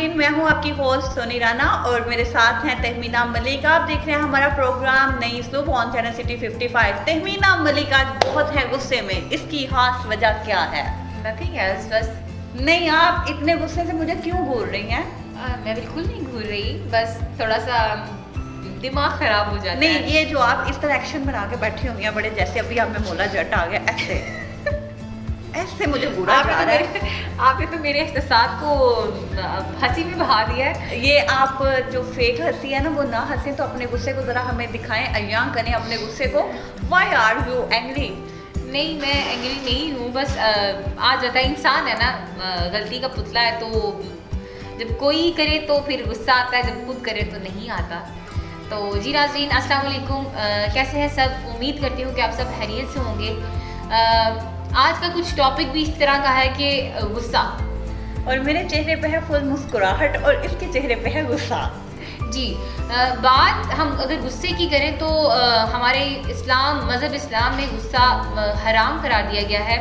नाज़रीन, मैं हूं आपकी होस्ट सोनी राना और मेरे साथ हैं तहमीना मलिक। आप देख रहे हैं हमारा प्रोग्राम नई स्लूब on channel city 55। Tahmina Malik आज बहुत है गुस्से में, इसकी खास वजह क्या है? नथिंग एल्स, बस नहीं, आप इतने गुस्से से मुझे क्यों घूर रही हैं? मैं बिल्कुल नहीं घूर रही, बस थोड़ा सा दिमाग खराब हो जाता नहीं, है। ये जो आप इस तरह एक्शन बना के बैठी हुई हैं, बड़े जैसे अभी आप में मोला जट आ गया, ऐसे ऐसे मुझे बुरा जा रहा है। आपने तो मेरे एहसास को हंसी में बहा दिया है। ये आप जो फेक हंसी है ना, वो ना हंसे तो अपने गुस्से को जरा हमें दिखाएं, अयां करें अपने गुस्से को। Why are you angry? नहीं, मैं एंग्री नहीं हूँ, बस आ जाता है, इंसान है ना, गलती का पुतला है, तो जब कोई करे तो फिर गुस्सा आता है, जब खुद करे तो नहीं आता। तो जी नाज़रीन, अस्सलाम वालेकुम, कैसे हैं सब? उम्मीद करती हूँ कि आप सब खैरियत से होंगे। आज का कुछ टॉपिक भी इस तरह का है कि गुस्सा, और मेरे चेहरे पे है फुल मुस्कुराहट और इसके चेहरे पे है गुस्सा। जी, बात हम अगर गुस्से की करें तो हमारे मज़हब इस्लाम में गुस्सा हराम करार दिया गया है।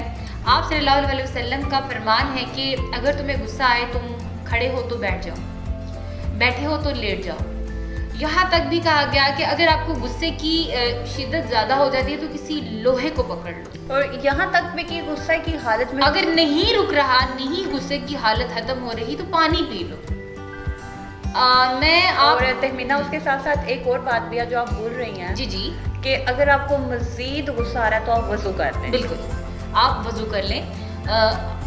आप सल्लल्लाहु अलैहि वसल्लम का फरमान है कि अगर तुम्हें गुस्सा आए, तुम खड़े हो तो बैठ जाओ, बैठे हो तो लेट जाओ। यहाँ तक भी कहा गया कि अगर आपको गुस्से की शिद्दत ज़्यादा हो जाती है तो किसी लोहे को पकड़ लो। और यहाँ तक भी कि गुस्से की हालत में अगर नहीं रुक रहा, नहीं गुस्से की हालत खत्म हो रही, तो पानी पी लो। और तहमीना, उसके साथ साथ एक और बात भी है जो आप भूल रही हैं। जी जी, कि अगर आपको मजीद गुस्सा आ रहा है तो आप वजू कर लें। बिल्कुल, आप वजू कर लें।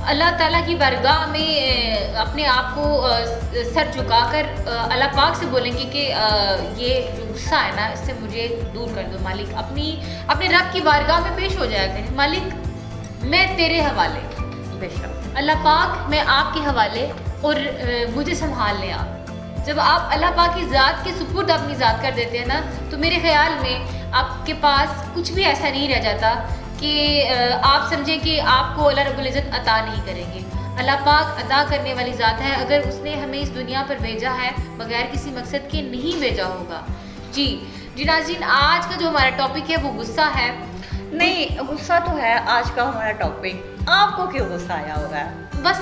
अल्लाह ताला की बारगाह में अपने आप को सर झुकाकर अल्लाह पाक से बोलेंगे कि ये जो गुस्सा है ना, इससे मुझे दूर कर दो मालिक। अपने रब की बारगाह में पेश हो जाया करें, मालिक मैं तेरे हवाले, बेशक अल्लाह पाक मैं आपके हवाले, और मुझे संभाल लें आप। जब आप अल्लाह पाक की ज़ात के सुपुर्द अपनी ज़ात कर देते हैं ना, तो मेरे ख्याल में आपके पास कुछ भी ऐसा नहीं रह जाता कि आप समझें कि आपको अल्लाह रब्बुल इज़्ज़त अता नहीं करेंगे। अल्लाह पाक अता करने वाली ज़ात है। अगर उसने हमें इस दुनिया पर भेजा है, बगैर किसी मकसद के नहीं भेजा होगा। जी जी नाज़रीन, आज का जो हमारा टॉपिक है वो गुस्सा है। नहीं, गुस्सा तो है आज का हमारा टॉपिक। आपको क्यों गुस्सा आया होगा? बस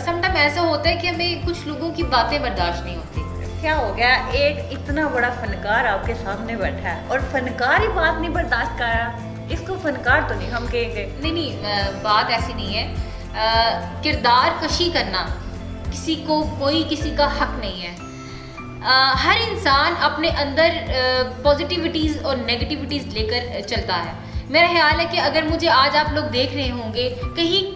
समटाइम ऐसा होता है कि हमें कुछ लोगों की बातें बर्दाश्त नहीं होती। क्या हो गया? एक इतना बड़ा फनकार आपके सामने बैठा है और फनकार ही बात नहीं बर्दाश्त कर रहा, इसको फनकार तो नहीं हम कहेंगे। नहीं, बात ऐसी नहीं है। किरदार कशी करना कोई किसी का हक नहीं है। हर इंसान अपने अंदर पॉजिटिविटीज़ और नेगेटिविटीज़ लेकर चलता है। मेरा ख्याल है कि अगर मुझे आज आप लोग देख रहे होंगे,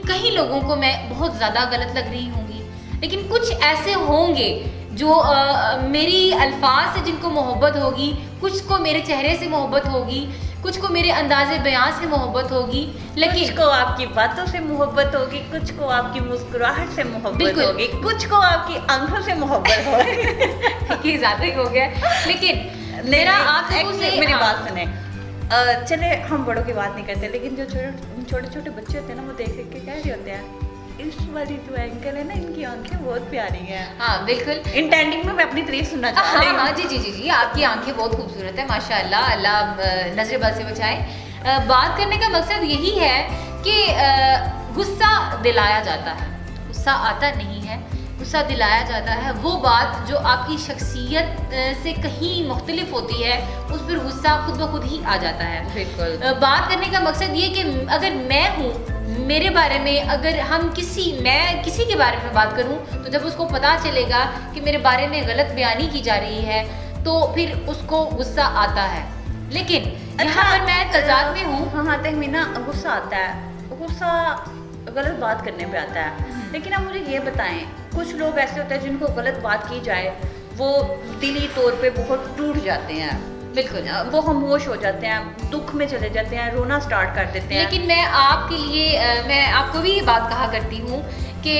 कहीं लोगों को मैं बहुत ज़्यादा गलत लग रही होंगी, लेकिन कुछ ऐसे होंगे जो मेरी अल्फाज से जिनको मोहब्बत होगी, कुछ को मेरे चेहरे से मोहब्बत होगी, कुछ को मेरे अंदाज़े बयान से मोहब्बत होगी, लेकिन कुछ को आपकी बातों से मोहब्बत होगी, कुछ को आपकी मुस्कुराहट से मोहब्बत होगी, कुछ को आपकी आंखों से मोहब्बत होगी। ये ज़्यादा ही हो गया। लेकिन मेरा आप से मेरी बात सुने। चले, हम बड़ों की बात नहीं करते, लेकिन जो छोटे छोटे बच्चे होते हैं ना, वो देख देख के कह रहे होते हैं इस वाली जो एंकल है ना, इनकी आंखें बहुत प्यारी हैं। हाँ बिल्कुल, इंटेंडिंग में मैं अपनी तारीफ सुनना चाह रही हूँ। हाँ जी जी जी जी, आपकी आंखें बहुत खूबसूरत है माशाल्लाह, अल्लाह नजर बद से बचाए। बात करने का मकसद यही है कि गुस्सा दिलाया जाता है, गुस्सा आता नहीं है, गुस्सा दिलाया जाता है। वो बात जो आपकी शख्सियत से कहीं मुख्तलिफ होती है, उस पर गुस्सा खुद ब खुद ही आ जाता है। बिल्कुल, बात करने का मकसद ये कि अगर मैं हूँ, मेरे बारे में अगर मैं किसी के बारे में बात करूं, तो जब उसको पता चलेगा कि मेरे बारे में गलत बयानी की जा रही है, तो फिर उसको गुस्सा आता है। लेकिन यहाँ पर मैं तजाद में हूँ। हाँ तहमीना, गुस्सा आता है, गुस्सा गलत बात करने पे आता है। लेकिन आप मुझे ये बताएं, कुछ लोग ऐसे होते हैं जिनको गलत बात की जाए, वो दिली तौर पे बहुत टूट जाते हैं। बिल्कुल, वो खामोश हो जाते हैं, दुख में चले जाते हैं, रोना स्टार्ट कर देते हैं। लेकिन मैं आपके लिए मैं आपको भी ये बात कहा करती हूँ कि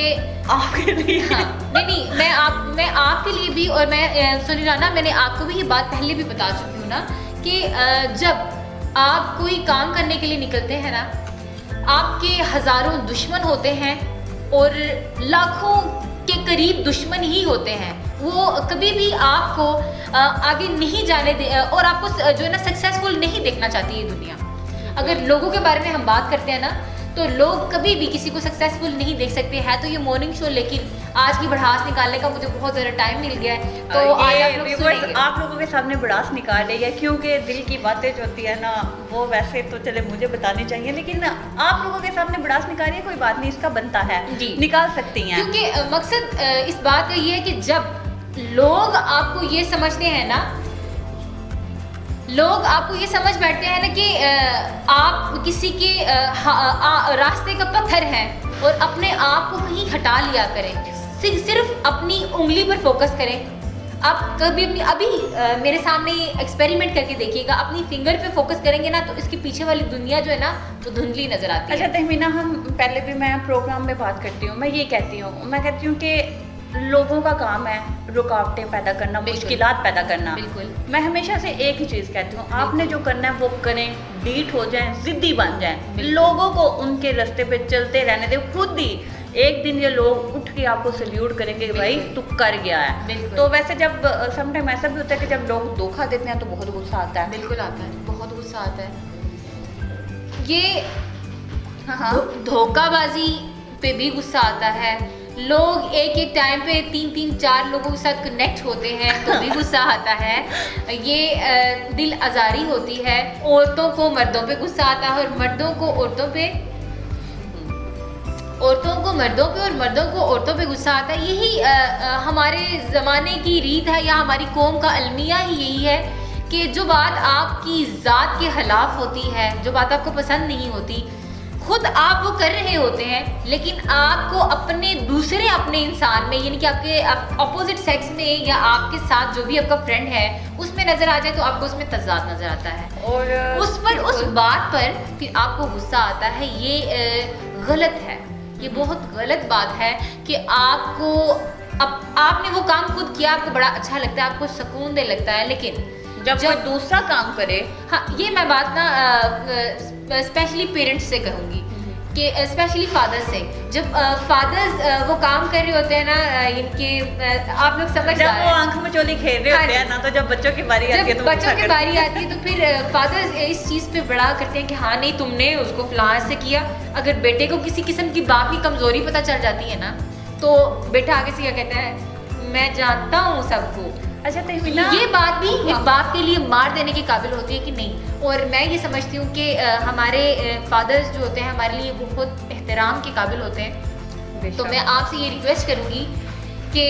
आपके लिए नहीं, मैं आपके लिए भी, और मैं सोनी राना, मैंने आपको भी ये बात पहले भी बता चुकी हूँ ना कि जब आप कोई काम करने के लिए निकलते हैं ना, आपके हज़ारों दुश्मन होते हैं और लाखों के करीब दुश्मन ही होते हैं। वो कभी भी आपको आगे नहीं जाने दे, और आपको जो है ना सक्सेसफुल नहीं देखना चाहती है दुनिया। अगर लोगों के बारे में हम बात करते हैं ना, तो लोग कभी भी किसी को सक्सेसफुल नहीं देख सकते हैं। तो ये मॉर्निंग शो, लेकिन आज की भड़ास निकालने का मुझे बहुत ज़्यादा टाइम मिल गया है, तो आज आप लोग सुनेंगे। आप लोगों के सामने भड़ास निकाल रही है, क्योंकि दिल की बातें जो होती है ना, वो वैसे तो चले मुझे बतानी चाहिए, लेकिन आप लोगों के सामने भड़ास निकाल रही है, कोई बात नहीं, इसका बनता है, निकाल सकती हैं। क्योंकि मकसद इस बात का ये है कि जब लोग आपको ये समझते हैं ना, लोग आपको ये समझ बैठते हैं ना कि आप किसी के रास्ते का पत्थर हैं और अपने आप को कहीं हटा लिया करें, सिर्फ अपनी उंगली पर फोकस करें। आप कभी अपनी अभी मेरे सामने एक्सपेरिमेंट करके देखिएगा, अपनी फिंगर पे फोकस करेंगे ना तो इसके पीछे वाली दुनिया जो है ना वो धुंधली नजर आती है। अच्छा तहमीना, हम पहले भी मैं प्रोग्राम में बात करती हूँ, मैं ये कहती हूँ कि लोगों का काम है रुकावटें पैदा करना, मुश्किलात पैदा करना। बिल्कुल। मैं हमेशा से एक ही चीज़ कहती हूँ, आपने जो करना है वो करें, डीठ हो जाएं, जिद्दी बन जाएं, लोगों को उनके रास्ते पे चलते रहने दें। खुद ही एक दिन ये लोग उठ के आपको सल्यूट करेंगे, भाई तू कर गया है। तो वैसे जब समटाइम ऐसा भी होता है कि जब लोग धोखा देते हैं तो बहुत गुस्सा आता है। बिल्कुल आता है, बहुत गुस्सा आता है। ये धोखाबाजी पे भी गुस्सा आता है। लोग एक टाइम पे 3-4 लोगों के साथ कनेक्ट होते हैं तो भी गुस्सा आता है। ये दिल आज़ारी होती है। औरतों को मर्दों पे गुस्सा आता है और मर्दों को औरतों पे और मर्दों को औरतों पे गुस्सा आता है। यही हमारे ज़माने की रीत है या हमारी कौम का अलमिया ही यही है कि जो बात आपकी ज़ात के खिलाफ होती है, जो बात आपको पसंद नहीं होती, खुद आप वो कर रहे होते हैं, लेकिन आपको अपने इंसान में, यानी कि आपके अपोजिट सेक्स में या आपके साथ जो भी आपका फ्रेंड है उसमें नजर आ जाए तो आपको उसमें तजाद नजर आता है और उस बात पर फिर आपको गुस्सा आता है। ये गलत है, ये बहुत गलत बात है कि आपने वो काम खुद किया, आपको बड़ा अच्छा लगता है, आपको सुकून दे लगता है, लेकिन जब कोई दूसरा काम करे। हाँ, ये मैं बात ना स्पेशली पेरेंट्स से कहूँगी कि स्पेशली फादर्स से, जब फादर्स वो काम कर रहे होते हैं ना, इनके आप लोग समझ जब वो आंख में चोली खेल रहे होते हैं ना, तो जब बच्चों की बारी आती है तो बच्चों की बारी आती है तो फिर फादर्स इस चीज़ पे बड़ा करते हैं कि हाँ नहीं तुमने उसको फलां से किया। अगर बेटे को किसी किस्म की बाप की कमजोरी पता चल जाती है ना तो बेटा आगे से क्या कहता है, मैं जानता हूँ सबको। अच्छा तो ये बात भी एक बाप के लिए मार देने के काबिल होती है कि नहीं। और मैं ये समझती हूँ कि हमारे फादर्स जो होते हैं हमारे लिए बहुत एहतराम के काबिल होते हैं। तो मैं आपसे ये रिक्वेस्ट करूँगी कि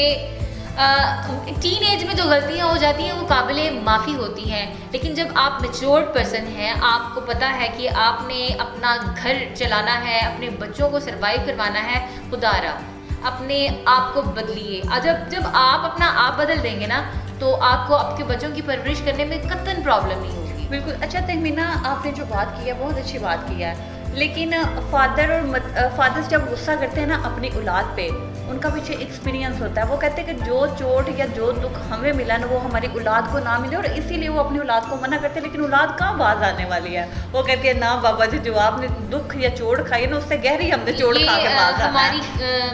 टीन एज में जो गलतियाँ हो जाती हैं वो काबिल माफ़ी होती हैं, लेकिन जब आप मैच्योर्ड पर्सन हैं, आपको पता है कि आपने अपना घर चलाना है, अपने बच्चों को सर्वाइव करवाना है, खुदारा अपने आप को बदलिए। जब आप अपना आप बदल देंगे ना तो आपको आपके बच्चों की परवरिश करने में कतई प्रॉब्लम नहीं होगी। बिल्कुल। अच्छा तहमीना, आपने जो बात की है बहुत अच्छी बात की है, लेकिन फादर्स जब गुस्सा करते हैं ना अपनी औलाद पे, उनका पीछे एक्सपीरियंस होता है। वो कहते हैं कि जो चोट या जो दुख हमें मिला ना वो हमारी औलाद को ना मिले, और इसीलिए वो अपनी औलाद को मना करते हैं। लेकिन औलाद कहाँ बाज आने वाली है, वो कहती है ना बाबा जी जो आपने दुख या चोट खाई ना उससे गहरी हमने चोट खा के बाज आना है।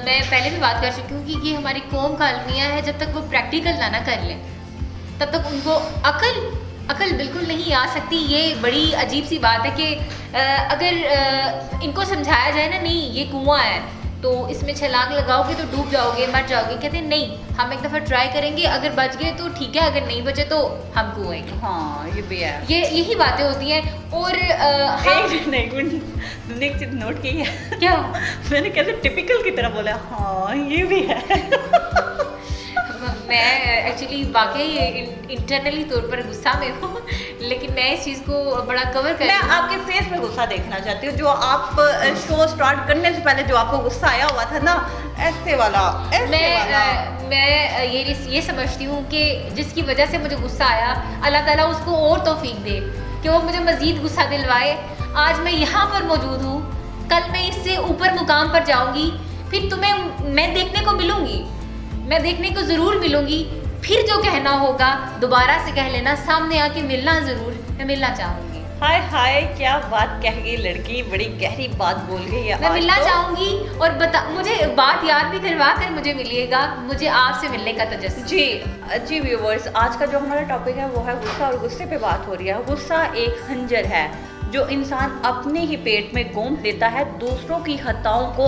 मैं पहले भी बात कर चुकी हूँ कि ये हमारी कौम का अलमिया है, जब तक वो प्रैक्टिकल ना कर लें तब तक उनको अकल बिल्कुल नहीं आ सकती। ये बड़ी अजीब सी बात है कि अगर इनको समझाया जाए ना, नहीं ये कुआं है तो इसमें छलांग लगाओगे तो डूब जाओगे, मर जाओगे, कहते हैं नहीं हम एक दफ़ा ट्राई करेंगे, अगर बच गए तो ठीक है, अगर नहीं बचे तो हम कुएंगे। हाँ ये भी है, यही बातें होती हैं। और एक चीज नोट की है क्या मैंने कैसे टिपिकल की तरह बोला, हाँ ये भी है। मैं एक्चुअली वाकई इंटरनली तौर पर गुस्सा में हूँ, लेकिन मैं इस चीज़ को बड़ा कवर कर मैं आपके फेस पे गुस्सा देखना चाहती हूँ, जो आप शो स्टार्ट करने से पहले जो आपको गुस्सा आया हुआ था ना, ऐसे वाला मैं ये समझती हूँ कि जिसकी वजह से मुझे गुस्सा आया, अल्लाह ताला उसको और तौफीक दे कि वो मुझे मज़ीद गुस्सा दिलवाए। आज मैं यहाँ पर मौजूद हूँ, कल मैं इससे ऊपर मुकाम पर जाऊँगी, फिर तुम्हें मैं देखने को मिलूँगी, मैं देखने को ज़रूर मिलूँगी। फिर जो कहना होगा दोबारा से कह लेना, सामने आके मिलना ज़रूर, मैं मिलना चाहूँगी। हाय हाय क्या बात कह गई लड़की, बड़ी गहरी बात बोल गई है। मैं मिलना चाहूँगी और मुझे बात याद भी करवा कर मुझे मिलिएगा, मुझे आपसे मिलने का तजस्सुस। जी व्यूवर्स, आज का जो हमारा टॉपिक है वो है गुस्सा, और गुस्से पे बात हो रही है। गुस्सा एक खंजर है जो इंसान अपने ही पेट में गोंद लेता है, दूसरों की खताओं को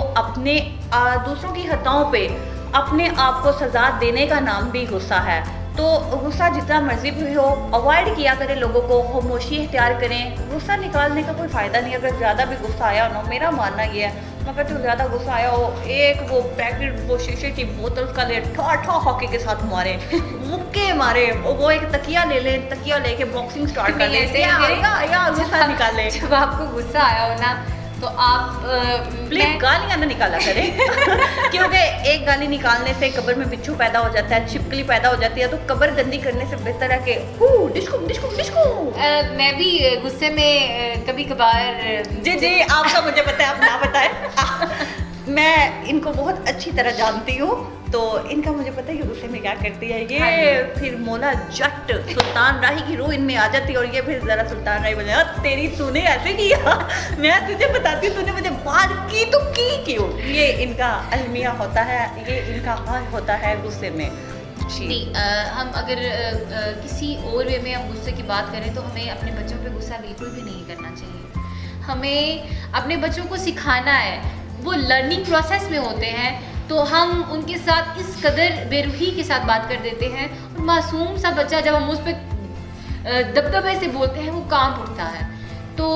दूसरों की खताओं पे अपने आप को सजा देने का नाम भी गुस्सा है। तो गुस्सा जितना मर्जी भी हो, अवॉइड किया करें लोगों को, खामोशी इख्तियार करें। गुस्सा निकालने का कोई फ़ायदा नहीं। अगर ज़्यादा भी गुस्सा आया हो ना, मेरा मानना ये है, मैं कहती हूँ ज़्यादा गुस्सा आया हो, एक वो पैकेट वो शीशे की बोतल का ले ठा ठा हॉकी के साथ मारे, मुक्के मारे, वो एक तकिया ले लें, तकिया लेके बॉक्सिंग स्टार्ट कर लें या गुस्सा निकाले। जब आपको गुस्सा आया हो ना तो आप प्लीज गालियाँ ना निकाला करें क्योंकि एक गाली निकालने से कब्र में बिच्छू पैदा हो जाता है, छिपकली पैदा हो जाती है। तो कब्र गंदी करने से बेहतर है कि डिस्को डिस्को डिस्को। मैं भी गुस्से में कभी कभार जी आपका मुझे पता है, आप ना बताएं। मैं इनको बहुत अच्छी तरह जानती हूँ, तो इनका मुझे पता है कि गुस्से में क्या करती है ये। फिर मौला जट सुल्तान राही की रूह इनमें आ जाती है और ये फिर जरा सुल्तान राही बोले तेरी तूने ऐसे किया, मैं तुझे बताती हूँ तूने मुझे बात की तो की क्यों। ये इनका अलमिया होता है, ये इनका हाल होता है गुस्से में। नहीं, हम अगर किसी और वे में हम गुस्से की बात करें तो हमें अपने बच्चों पे गुस्सा बिल्कुल भी नहीं करना चाहिए। हमें अपने बच्चों को सिखाना है, वो लर्निंग प्रोसेस में होते हैं, तो हम उनके साथ इस कदर बेरुखी के साथ बात कर देते हैं और मासूम सा बच्चा जब हम उस पर दबदबे से बोलते हैं वो कांप उठता है। तो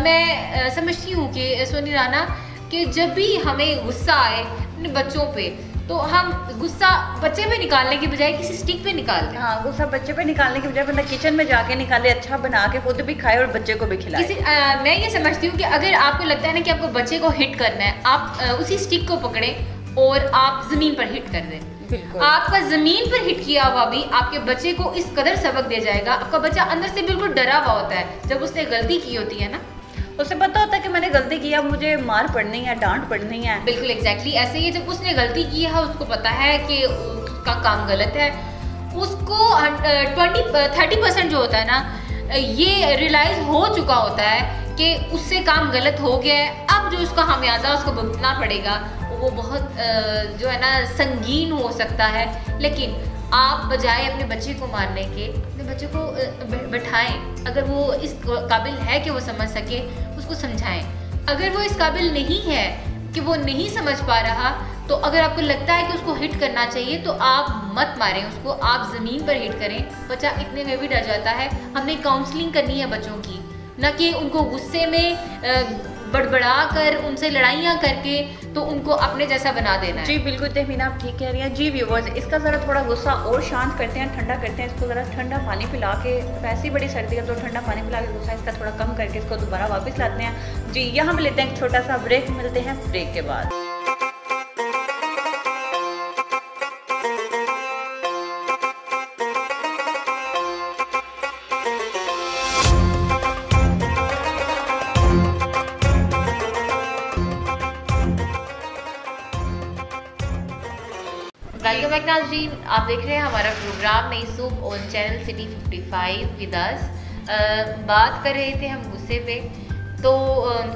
मैं समझती हूँ कि सोनी राना कि जब भी हमें गुस्सा आए अपने बच्चों पे तो हम गुस्सा बच्चे पे निकालने की बजाय किसी स्टिक पे निकाल दें। हाँ, गुस्सा बच्चे पे निकालने की बजाय बंदा किचन में जाके निकाले, अच्छा बना के खुद भी खाए और बच्चे को भी खिलाए। मैं ये समझती हूँ कि अगर आपको लगता है ना कि आपको बच्चे को हिट करना है, आप उसी स्टिक को पकड़ें और आप ज़मीन पर हिट कर दें। आपका ज़मीन पर हिट किया हुआ भी आपके बच्चे को इस कदर सबक दे जाएगा। आपका बच्चा अंदर से बिल्कुल डरा हुआ होता है जब उसने गलती की होती है ना, उसे पता होता है कि मैंने गलती किया, मुझे मार पड़नी है, डांट पड़नी है। बिल्कुल एग्जैक्टली ऐसे ही जब उसने गलती की है, उसको पता है कि उसका काम गलत है, उसको 30% जो होता है ना, ये रियलाइज हो चुका होता है कि उससे काम गलत हो गया है। अब जो उसका खामियाजा उसको भुगतना पड़ेगा वो बहुत जो है ना संगीन हो सकता है। लेकिन आप बजाय अपने बच्चे को मारने के अपने बच्चे को बैठाएं। अगर वो इस काबिल है कि वो समझ सके, उसको समझाएं। अगर वो इस काबिल नहीं है कि वो नहीं समझ पा रहा, तो अगर आपको लगता है कि उसको हिट करना चाहिए तो आप मत मारें उसको, आप ज़मीन पर हिट करें। बच्चा इतने में भी डर जाता है। हमने काउंसलिंग करनी है बच्चों की, न कि उनको गुस्से में बड़बड़ा कर उनसे लड़ाइयाँ करके तो उनको अपने जैसा बना देना है। जी बिल्कुल तहमीना, आप ठीक कह रही हैं। जी व्यूवर्स, इसका ज़रा थोड़ा गुस्सा और शांत करते हैं, ठंडा करते हैं। इसको ज़रा ठंडा पानी पिला के, वैसे ही बड़ी सर्दी है तो ठंडा पानी पिला के गुस्सा इसका थोड़ा कम करके इसको दोबारा वापस लाते हैं। जी यहाँ पे लेते हैं एक छोटा सा ब्रेक, मिलते हैं ब्रेक के बाद। वेलकम बैक नाज़रीन, आप देख रहे हैं हमारा प्रोग्राम नई soup on channel city 55 with us. बात कर रहे थे हम गुस्से पे, तो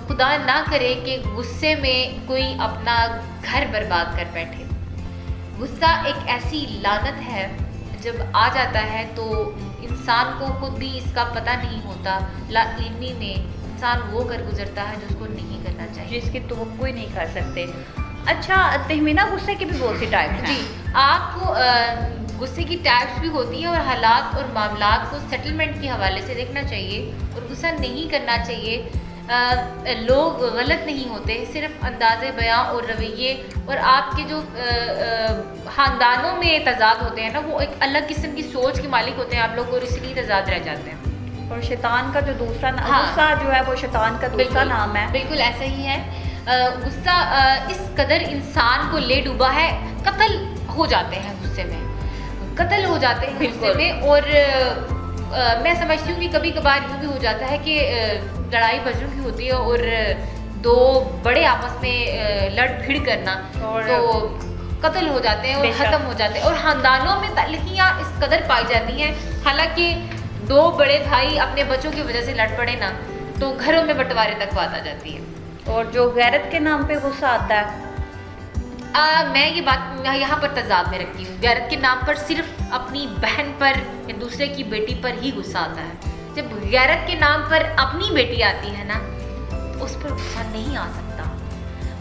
खुदा ना करे कि गुस्से में कोई अपना घर बर्बाद कर बैठे। गुस्सा एक ऐसी लानत है, जब आ जाता है तो इंसान को खुद भी इसका पता नहीं होता, लाइल्मी में इंसान वो कर गुजरता है जो उसको नहीं करना चाहिए, जिसकी तवक्कुई नहीं कर सकते। अच्छा तहमीना, गुस्से की भी बहुत सी टाइप्स हैं। जी, आपको गुस्से की टाइप्स भी होती हैं और हालात और मामलात को सेटलमेंट के हवाले से देखना चाहिए और गुस्सा नहीं करना चाहिए। लोग गलत नहीं होते, सिर्फ अंदाज़े बयां और रवैये और आपके जो ख़ानदानों में तजाद होते हैं ना, वो एक अलग किस्म की सोच के मालिक होते हैं आप लोग, और इसलिए तजाद रह जाते हैं। और शैतान का जो दूसरा नाम, गुस्सा जो है वो शैतान का दूसरा नाम है। बिल्कुल ऐसा ही है। गुस्सा इस कदर इंसान को ले डूबा है, कत्ल हो जाते हैं गुस्से में, कत्ल हो जाते हैं गुस्से में। और मैं समझती हूँ कि कभी कभार यूँ भी हो जाता है कि लड़ाई बजरों की होती है और दो बड़े आपस में लड़ भिड़ करना, तो कत्ल हो जाते हैं और ख़त्म हो जाते हैं। और ख़ानदानों में तल्खियाँ इस कदर पाई जाती हैं, हालांकि दो बड़े भाई अपने बच्चों की वजह से लड़ पड़े ना, तो घरों में बंटवारे तक बात आ जाती है। और जो गैरत के नाम पे गुस्सा आता है, मैं ये बात यहाँ पर तजाद में रखती हूँ। गैरत के नाम पर सिर्फ अपनी बहन पर या दूसरे की बेटी पर ही गुस्सा आता है, जब गैरत के नाम पर अपनी बेटी आती है ना, उस पर गुस्सा नहीं आ सकता,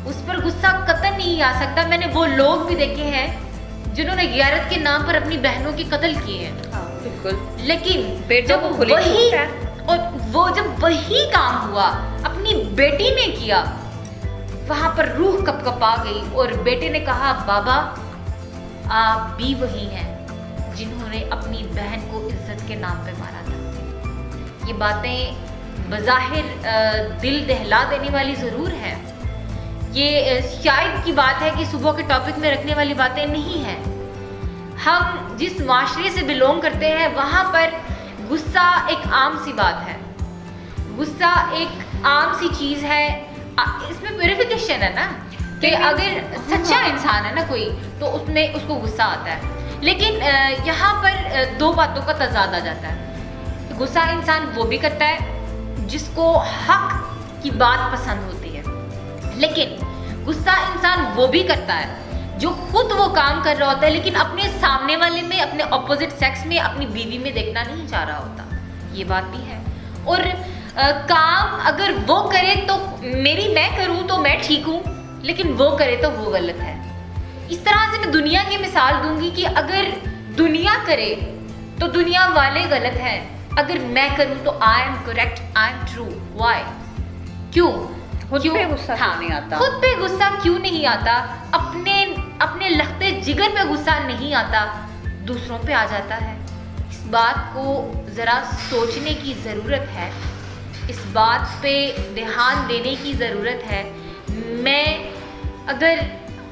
उस पर गुस्सा कतई नहीं आ सकता। मैंने वो लोग भी देखे हैं जिन्होंने गैरत के नाम पर अपनी बहनों की कत्ल किए हैं। हाँ, बिल्कुल। लेकिन जब वही और वो जब वही काम हुआ अपनी बेटी ने किया, वहां पर रूह कपकपा गई और बेटे ने कहा, बाबा आप भी वही हैं जिन्होंने अपनी बहन को इज्जत के नाम पे मारा था। ये बातें बज़ाहिर दिल दहला देने वाली ज़रूर है, ये शायद की बात है कि सुबह के टॉपिक में रखने वाली बातें नहीं हैं। हम जिस माशरे से बिलोंग करते हैं वहाँ पर गुस्सा एक आम सी बात है, गुस्सा एक आम सी चीज़ है। इसमें प्यूरिफिकेशन है ना कि अगर सच्चा इंसान है ना कोई, तो उसमें उसको गुस्सा आता है। लेकिन यहाँ पर दो बातों का तजाद आ जाता है। गुस्सा इंसान वो भी करता है जिसको हक की बात पसंद होती है, लेकिन गुस्सा इंसान वो भी करता है जो खुद वो काम कर रहा होता है लेकिन अपने सामने वाले में, अपने ऑपोजिट सेक्स में, अपनी बीवी में देखना नहीं चाह रहा होता। ये बात भी है। और काम अगर वो करे तो मैं करूँ तो मैं ठीक हूँ, लेकिन वो करे तो वो गलत है। इस तरह से मैं दुनिया की मिसाल दूंगी कि अगर दुनिया करे तो दुनिया वाले गलत हैं, अगर मैं करूँ तो I am correct, I am true. Why? क्यों? खुद पे गुस्सा क्यों नहीं आता? खुद पे गुस्सा क्यों नहीं आता? अपने लखते जिगर पे गुस्सा नहीं आता, दूसरों पे आ जाता है। इस बात को ज़रा सोचने की ज़रूरत है, इस बात पे ध्यान देने की ज़रूरत है। मैं अगर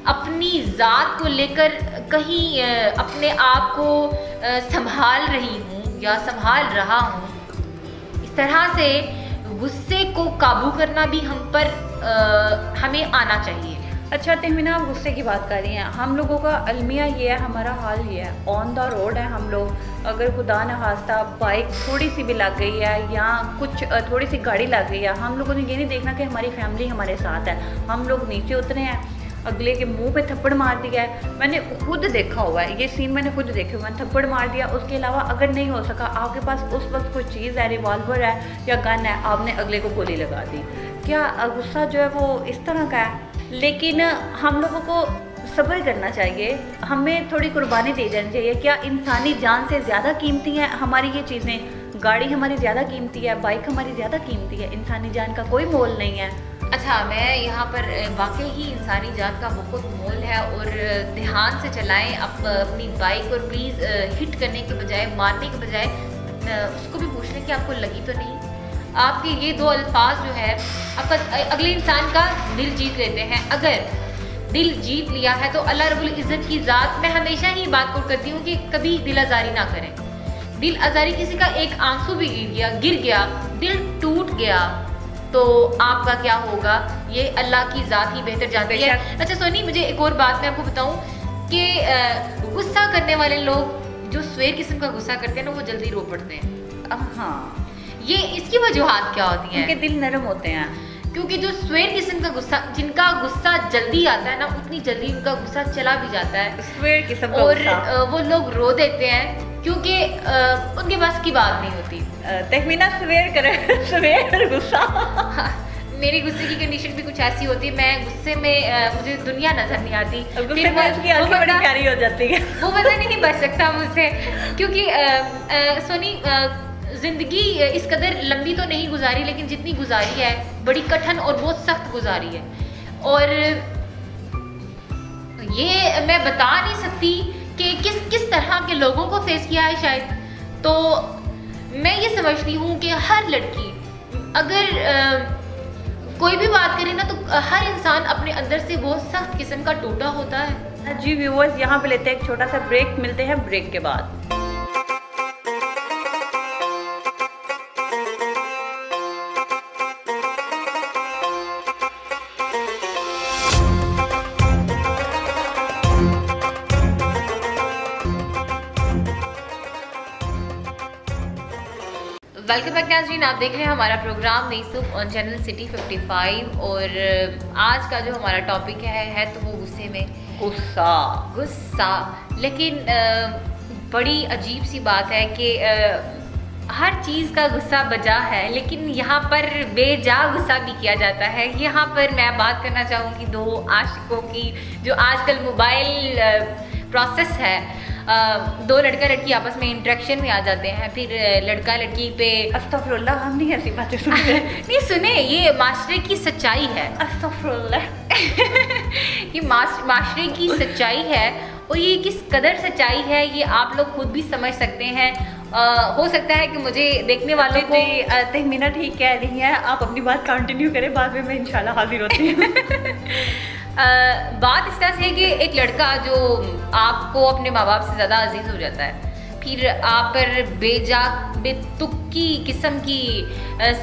अपनी ज़ात को लेकर कहीं अपने आप को संभाल रही हूँ या संभाल रहा हूँ, इस तरह से गुस्से को काबू करना भी हमें आना चाहिए। अच्छा तहमीना, आप गुस्से की बात कर रही हैं, हम लोगों का अलमिया ये है, हमारा हाल ये है, ऑन द रोड है हम लोग। अगर खुदा न खास्ता बाइक थोड़ी सी भी लग गई है या कुछ थोड़ी सी गाड़ी लग गई है, हम लोगों ने ये नहीं देखना कि हमारी फैमिली हमारे साथ है। हम लोग नीचे उतरे हैं, अगले के मुंह पे थप्पड़ मार दिया है। मैंने खुद देखा हुआ है, ये सीन मैंने खुद देखे हुए हैं, थप्पड़ मार दिया। उसके अलावा अगर नहीं हो सका, आपके पास उस वक्त कोई चीज़ है, रिवॉल्वर है या गन है, आपने अगले को गोली लगा दी। क्या गुस्सा जो है वो इस तरह का है? लेकिन हम लोगों को सब्र करना चाहिए, हमें थोड़ी कुर्बानी दे जानी चाहिए। क्या इंसानी जान से ज़्यादा कीमती हैं हमारी ये चीज़ें? गाड़ी हमारी ज़्यादा कीमती है, बाइक हमारी ज़्यादा कीमती है, इंसानी जान का कोई मोल नहीं है। अच्छा, मैं यहाँ पर वाकई ही इंसानी जान का बहुत मोल है, और ध्यान से चलाएं अपनी बाइक, और प्लीज़ हिट करने के बजाय, मारने के बजाय उसको भी पूछने कि आपको लगी तो नहीं। आपके ये दो अल्फाज जो है आपका अगले इंसान का दिल जीत लेते हैं। अगर दिल जीत लिया है तो अल्लाह रब्बुल इज़्ज़त की ज़ात, मैं हमेशा ही बात को करती हूँ कि कभी दिल आज़ारी ना करें। दिल आज़ारी, किसी का एक आंसू भी गिर गया, दिल टूट गया, तो आपका क्या होगा ये अल्लाह की ज़ात ही बेहतर जानती है। अच्छा सोनी, मुझे एक और बात मैं आपको बताऊं कि गुस्सा करने वाले लोग जो स्वेर किस्म का गुस्सा करते हैं ना, वो जल्दी रो पड़ते हैं। हाँ, ये इसकी वजूहात क्या होती हैं? उनके दिल नरम होते हैं। क्योंकि जो स्वेर किस्म का गुस्सा, जिनका गुस्सा जल्दी आता है ना, उतनी जल्दी उनका गुस्सा चला भी जाता है। स्वेर किस्म का और गुस्सा। वो लोग रो देते हैं क्योंकि उनके पास की बात नहीं होती। तहमीना स्वेर करे, स्वेर गुस्सा। मेरी गुस्से की कंडीशन भी कुछ ऐसी होती है, मैं गुस्से में मुझे दुनिया नजर नहीं आती, गुस्से में उसकी आंखें बड़ी प्यारी हो जाती है। वो बंदा नहीं बच सकता मुझसे, क्योंकि सोनी जिंदगी इस कदर लंबी तो नहीं गुजारी, लेकिन जितनी गुजारी है बड़ी कठिन और बहुत सख्त गुजारी है। और ये मैं बता नहीं सकती कि किस तरह के लोगों को फेस किया है शायद। तो मैं ये समझती हूँ कि हर लड़की अगर कोई भी बात करे ना, तो हर इंसान अपने अंदर से बहुत सख्त किस्म का टूटा होता है। जी व्यूअर्स, यहाँ पे लेते हैं एक छोटा सा ब्रेक, मिलते हैं ब्रेक के बाद। वेलकम बैक नाज़रीन, आप देख रहे हैं हमारा प्रोग्राम नई सुबह ऑन चैनल सिटी 55। और आज का जो हमारा टॉपिक है तो वो गुस्से में गुस्सा। लेकिन बड़ी अजीब सी बात है कि हर चीज़ का गुस्सा बजा है, लेकिन यहाँ पर बेजा गुस्सा भी किया जाता है। यहाँ पर मैं बात करना चाहूँगी दो आशिकों की, जो आजकल मोबाइल प्रोसेस है, दो लड़का लड़की आपस में इंटरेक्शन में आ जाते हैं, फिर लड़का लड़की पे अस्तगफुरुल्लाह, हम नहीं ऐसी बातें सुनते। नहीं सुने, ये माशरे की सच्चाई है। अस्तगफुरुल्लाह। ये माशरे की सच्चाई है, और ये किस कदर सच्चाई है ये आप लोग खुद भी समझ सकते हैं। हो सकता है कि मुझे देखने वालों को तहमीना ठीक कह रही है, आप अपनी बात कंटिन्यू करें, बाद में मैं इंशाल्लाह हाजिर होती हूँ। बात इस तरह से है कि एक लड़का जो आपको अपने माँ बाप से ज़्यादा अजीज हो जाता है, फिर आप पर बेतुकी किस्म की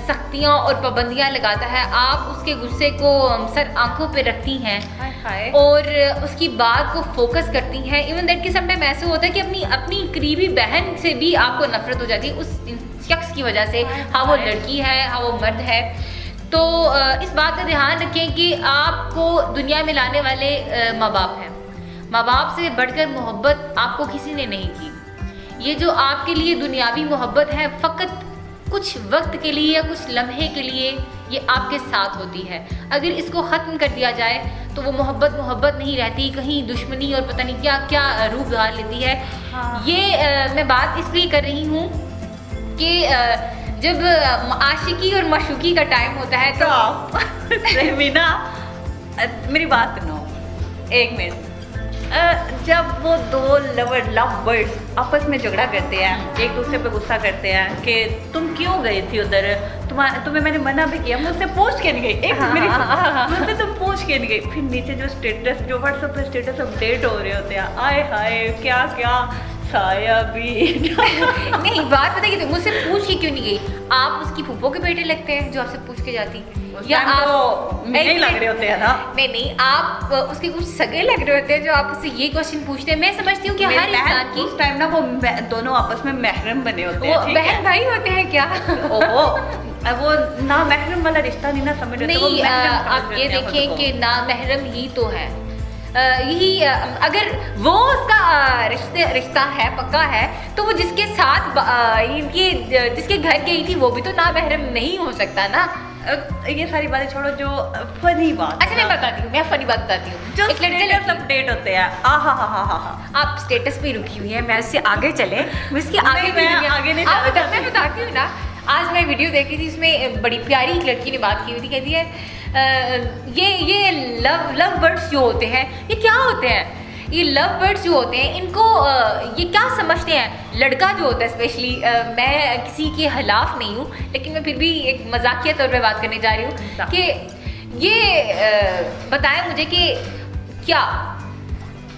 सख्तियाँ और पाबंदियाँ लगाता है, आप उसके गुस्से को सर आंखों पे रखती हैं और उसकी बात को फोकस करती हैं। इवन दैट कि समटाइम ऐसे होता है कि अपनी करीबी बहन से भी आपको नफरत हो जाती है उस शख्स की वजह से, हाँ वो लड़की है हाँ वो मर्द है। तो इस बात का ध्यान रखें कि आपको दुनिया में लाने वाले माँ बाप हैं, माँ बाप से बढ़कर मोहब्बत आपको किसी ने नहीं की। ये जो आपके लिए दुनियावी मोहब्बत है फ़कत कुछ वक्त के लिए या कुछ लम्हे के लिए ये आपके साथ होती है। अगर इसको ख़त्म कर दिया जाए तो वो मोहब्बत नहीं रहती, कहीं दुश्मनी और पता नहीं क्या क्या रूप धार लेती है। हाँ। ये मैं बात इसलिए कर रही हूँ कि जब आशिकी और माशूकी का टाइम होता है तो रहमीना मेरी बात सुनो एक मिनट। जब वो दो लव बर्ड्स आपस में झगड़ा करते हैं, एक दूसरे पे गुस्सा करते हैं कि तुम क्यों गई थी उधर, तुम्हें मैंने मना भी किया, मुझसे पूछ के नहीं गई, एक मेरी मुझसे तुम पूछ के नहीं गई, फिर नीचे जो स्टेटस जो व्हाट्सएप पे स्टेटस अपडेट हो रहे होते हैं, आए हाय क्या क्या साया भी नहीं बात पता कि मुझसे पूछ के क्यों नहीं गई, आप उसकी फूफो के बेटे लगते हैं जो आपसे पूछ के जाती, या आप नहीं लग रहे होते हैं ना? नहीं आप उसके कुछ सगे लग रहे होते हैं जो आप उससे ये क्वेश्चन पूछते हैं। मैं समझती हूँ कि हर इंसान की उस टाइम ना वो दोनों आपस में महरम बने होते हैं, वो बहन भाई होते हैं क्या? ओहो वो ना महरम वाला रिश्ता नहीं ना समझ रहे, नहीं आप ये देखें कि ना महरम ही तो है, यही अगर वो उसका रिश्ता है पक्का है तो वो जिसके साथ इनकी जिसके घर गई थी वो भी तो ना महरम नहीं हो सकता ना। ये सारी बातें छोड़ो, जो फनी बात, अच्छा मैं बताती हूँ, मैं फनी बात बताती हूँ। जो एक लड़के अपडेट होते हैं, आप स्टेटस पे रुकी हुई है, मैं उससे आगे चले, मैं इसके आगे नहीं मैं बताती हूँ ना। आज मैं वीडियो देख रही थी, उसमें बड़ी प्यारी एक लड़की ने बात की हुई थी, कहती है ये लव बर्ड्स जो होते हैं ये क्या होते हैं, ये लव बर्ड्स जो होते हैं इनको ये क्या समझते हैं, लड़का जो होता है स्पेशली, मैं किसी के खिलाफ नहीं हूँ लेकिन मैं फिर भी एक मजाकिया तौर पे बात करने जा रही हूँ कि ये बताएं मुझे कि क्या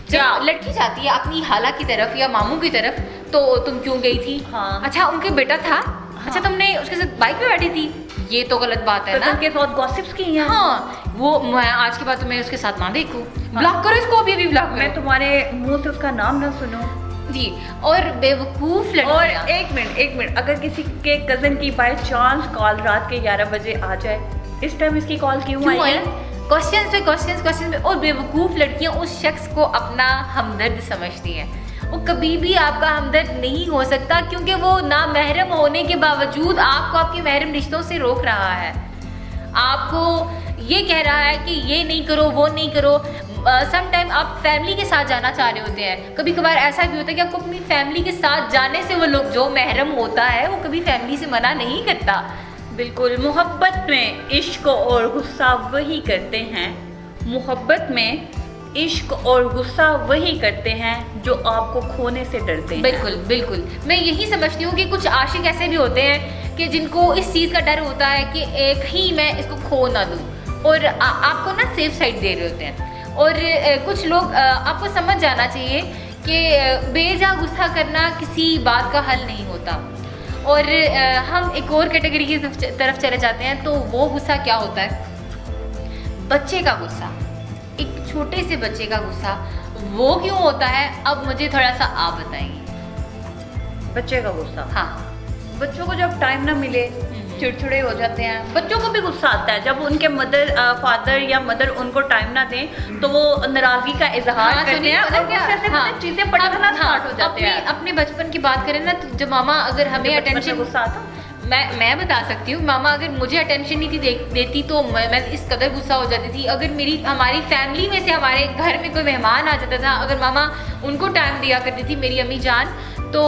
जब लड़की जाती है अपनी खाला की तरफ या मामू की तरफ तो तुम क्यों गई थी? हाँ। अच्छा उनके बेटा था, अच्छा तुमने उसके साथ बाइक पे बैठी थी, ये तो गलत बात है ना। उनके साथ गॉसिप्स की हैं। हाँ वो मैं आज के बाद तो मैं उसके साथ ना देखूं, ब्लॉक करो इसको अभी ब्लॉक करो। मैं तुम्हारे मुंह से उसका नाम ना सुनूं जी। और बेवकूफ लड़कियां, और एक मिनट अगर किसी के कजन की बाय चांस कॉल रात के 11 बजे आ जाए, इस टाइम इसकी कॉल क्यों आई? क्वेश्चन पे। और बेवकूफ लड़कियां उस शख्स को अपना हमदर्द समझती हैं, वो कभी भी आपका हमदर्द नहीं हो सकता क्योंकि वो ना महरम होने के बावजूद आपको आपके महरम रिश्तों से रोक रहा है, आपको ये कह रहा है कि ये नहीं करो वो नहीं करो। सम टाइम आप फैमिली के साथ जाना चाह रहे होते हैं, कभी कभार ऐसा भी होता है कि आपको अपनी फैमिली के साथ जाने से वो लोग जो महरम होता है वो कभी फैमिली से मना नहीं करता। बिल्कुल, मोहब्बत में इश्क और गुस्सा वही करते हैं, मोहब्बत में इश्क और गुस्सा वही करते हैं जो आपको खोने से डरते हैं। बिल्कुल मैं यही समझती हूँ कि कुछ आशिक ऐसे भी होते हैं कि जिनको इस चीज़ का डर होता है कि एक ही मैं इसको खो ना दूँ, और आपको ना सेफ साइड दे रहे होते हैं। और कुछ लोग आपको समझ जाना चाहिए कि बेजा गुस्सा करना किसी बात का हल नहीं होता। और हम एक और कैटेगरी की तरफ चले जाते हैं, तो वो गुस्सा क्या होता है? बच्चे का गुस्सा, एक छोटे से बच्चे का गुस्सा, वो क्यों होता है? अब मुझे थोड़ा सा आप बताएंगे। बच्चे का गुस्सा, हाँ, बच्चों को जब टाइम ना मिले चिड़चिड़े हो जाते हैं। बच्चों को भी गुस्सा आता है जब उनके फादर या मदर उनको टाइम ना दें तो वो नाराजगी का इजहार करते हैं और गुस्से से चीजें पटकना स्टार्ट हो जाते हैं। अपने बचपन की बात करें ना, तो जब मामा अगर हमें अटेंशन, गुस्सा आता, मैं बता सकती हूँ, मामा अगर मुझे अटेंशन नहीं थी देती तो मैं इस कदर गुस्सा हो जाती थी। अगर हमारी फैमिली में से हमारे घर में कोई मेहमान आ जाता था, अगर मामा उनको टाइम दिया करती थी, मेरी अम्मी जान, तो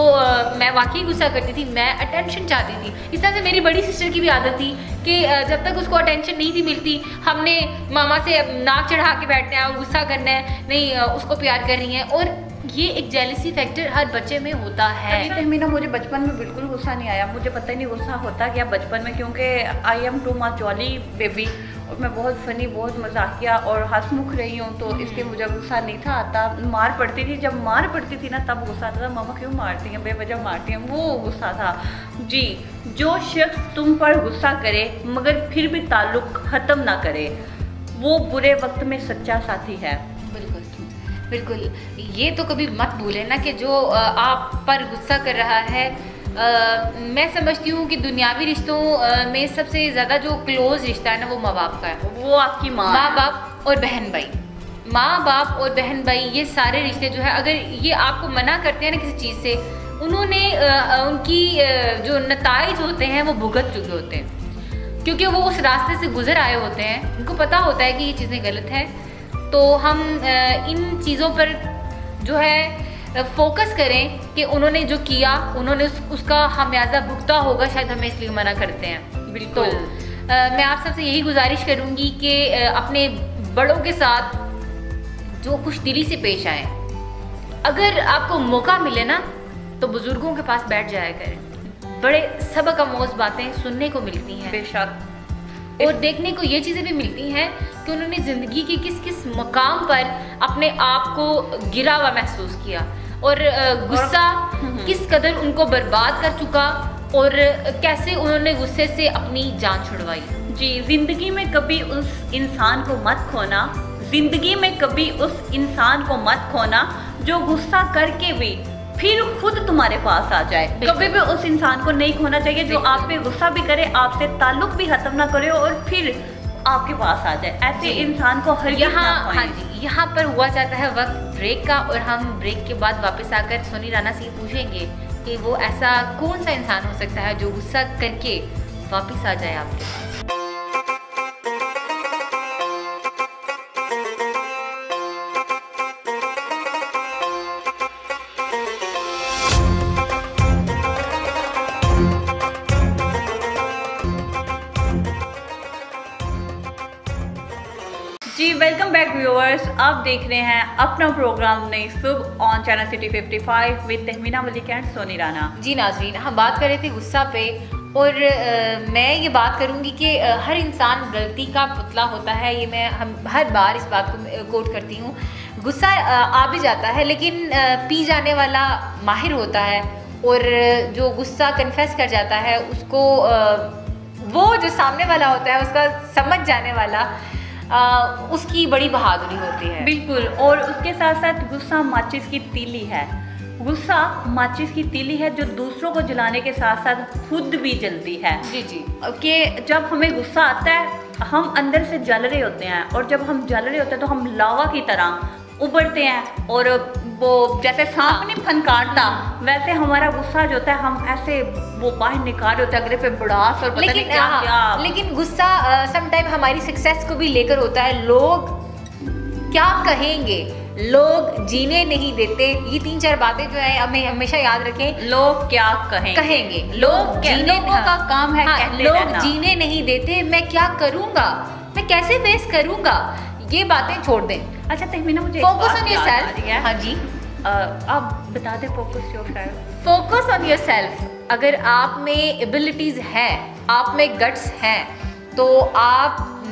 मैं वाकई गुस्सा करती थी, मैं अटेंशन चाहती थी। इस तरह से मेरी बड़ी सिस्टर की भी आदत थी कि जब तक उसको अटेंशन नहीं थी मिलती, हमने मामा से नाक चढ़ा के बैठना है और गुस्सा करना है, नहीं उसको प्यार कर रही हैं। और ये एक जेलसी फैक्टर हर बच्चे में होता है। तहमीना, मुझे बचपन में बिल्कुल गुस्सा नहीं आया, मुझे पता ही नहीं गुस्सा होता क्या बचपन में, क्योंकि I am too much jolly baby और मैं बहुत फनी, बहुत मजाकिया और हंसमुख रही हूँ, तो इसलिए मुझे गुस्सा नहीं था आता। मार पड़ती थी, जब मार पड़ती थी ना तब गुस्सा आता था, मामा क्यों मारती हैं, बेवजह मारती हैं, वो गुस्सा था। जी, जो शख्स तुम पर गुस्सा करे मगर फिर भी ताल्लुक ख़त्म ना करे, वो बुरे वक्त में सच्चा साथी है। बिल्कुल, ये तो कभी मत भूलें ना कि जो आप पर गुस्सा कर रहा है, मैं समझती हूँ कि दुनियावी रिश्तों में सबसे ज़्यादा जो क्लोज रिश्ता है ना वो माँ बाप का है। वो आपकी माँ बाप और बहन भाई, माँ बाप और बहन भाई, ये सारे रिश्ते जो है, अगर ये आपको मना करते हैं ना किसी चीज़ से, उन्होंने उनकी जो नताइज होते हैं वो भुगत चुके होते हैं, क्योंकि वो उस रास्ते से गुजर आए होते हैं, उनको पता होता है कि ये चीज़ें गलत हैं। तो हम इन चीज़ों पर जो है फोकस करें कि उन्होंने जो किया, उन्होंने उसका खामियाजा भुगता होगा, शायद हमें इसलिए मना करते हैं। बिल्कुल, तो मैं आप सबसे यही गुजारिश करूँगी कि अपने बड़ों के साथ जो खुश दिली से पेश आए। अगर आपको मौका मिले ना तो बुजुर्गों के पास बैठ जाया करें, बड़े सबक आमोज़ बातें सुनने को मिलती हैं बेशक, और देखने को ये चीज़ें भी मिलती हैं कि उन्होंने ज़िंदगी के किस किस मकाम पर अपने आप को गिरा हुआ महसूस किया और गुस्सा किस कदर उनको बर्बाद कर चुका और कैसे उन्होंने गुस्से से अपनी जान छुड़वाई। जी, ज़िंदगी में कभी उस इंसान को मत खोना, ज़िंदगी में कभी उस इंसान को मत खोना जो गुस्सा करके भी फिर खुद तुम्हारे पास आ जाए। कभी भी उस इंसान को नहीं खोना चाहिए जो आप पे गुस्सा भी करे, आपसे ताल्लुक भी खत्म ना करे और फिर आपके पास आ जाए। ऐसे इंसान को हर यहाँ पर हुआ जाता है वक्त ब्रेक का, और हम ब्रेक के बाद वापस आकर सोनी राना से पूछेंगे कि वो ऐसा कौन सा इंसान हो सकता है जो गुस्सा करके वापस आ जाए आपके पास। जी, वेलकम बैक व्यूअर्स, आप देख रहे हैं अपना प्रोग्राम नई सुबह on channel city 55 with Tahmina Malik and Soni Rana. जी नाज़रीन, हम बात कर रहे थे गुस्सा पे, और मैं ये बात करूँगी कि हर इंसान गलती का पुतला होता है। ये हम हर बार इस बात को कोट करती हूँ। गुस्सा आ भी जाता है लेकिन पी जाने वाला माहिर होता है, और जो गुस्सा कन्फेस कर जाता है उसको वो जो सामने वाला होता है उसका समझ जाने वाला, उसकी बड़ी बहादुरी होती है। बिल्कुल, और उसके साथ साथ गुस्सा माचिस की तीली है। गुस्सा माचिस की तीली है जो दूसरों को जलाने के साथ साथ खुद भी जलती है। जी जी, कि जब हमें गुस्सा आता है हम अंदर से जल रहे होते हैं, और जब हम जल रहे होते हैं तो हम लावा की तरह उबलते हैं, और वो जैसे सांप नहीं फनकारता वैसे हमारा गुस्सा जो होता है हम ऐसे वो बाहर निकाल होते हैं अगले पे बुढ़ास और पता नहीं क्या क्या। लेकिन गुस्सा समटाइम हमारी सक्सेस को भी लेकर होता है। लोग क्या कहेंगे, लोग जीने नहीं देते, ये 3-4 बातें जो है हमें हमेशा याद रखें। लोग क्या कहेंगे, लोगों का काम है कहते लोग रहना। जीने नहीं देते, मैं क्या करूँगा, मैं कैसे फेस करूँगा, ये बातें छोड़ दें। अच्छा तहमीना, मुझे फोकस ऑन योरसेल्फ। हाँ जी, आप बता दें। Focus yourself, focus on yourself. अगर आप में एबिलिटीज़ हैं, आप में गट्स हैं, तो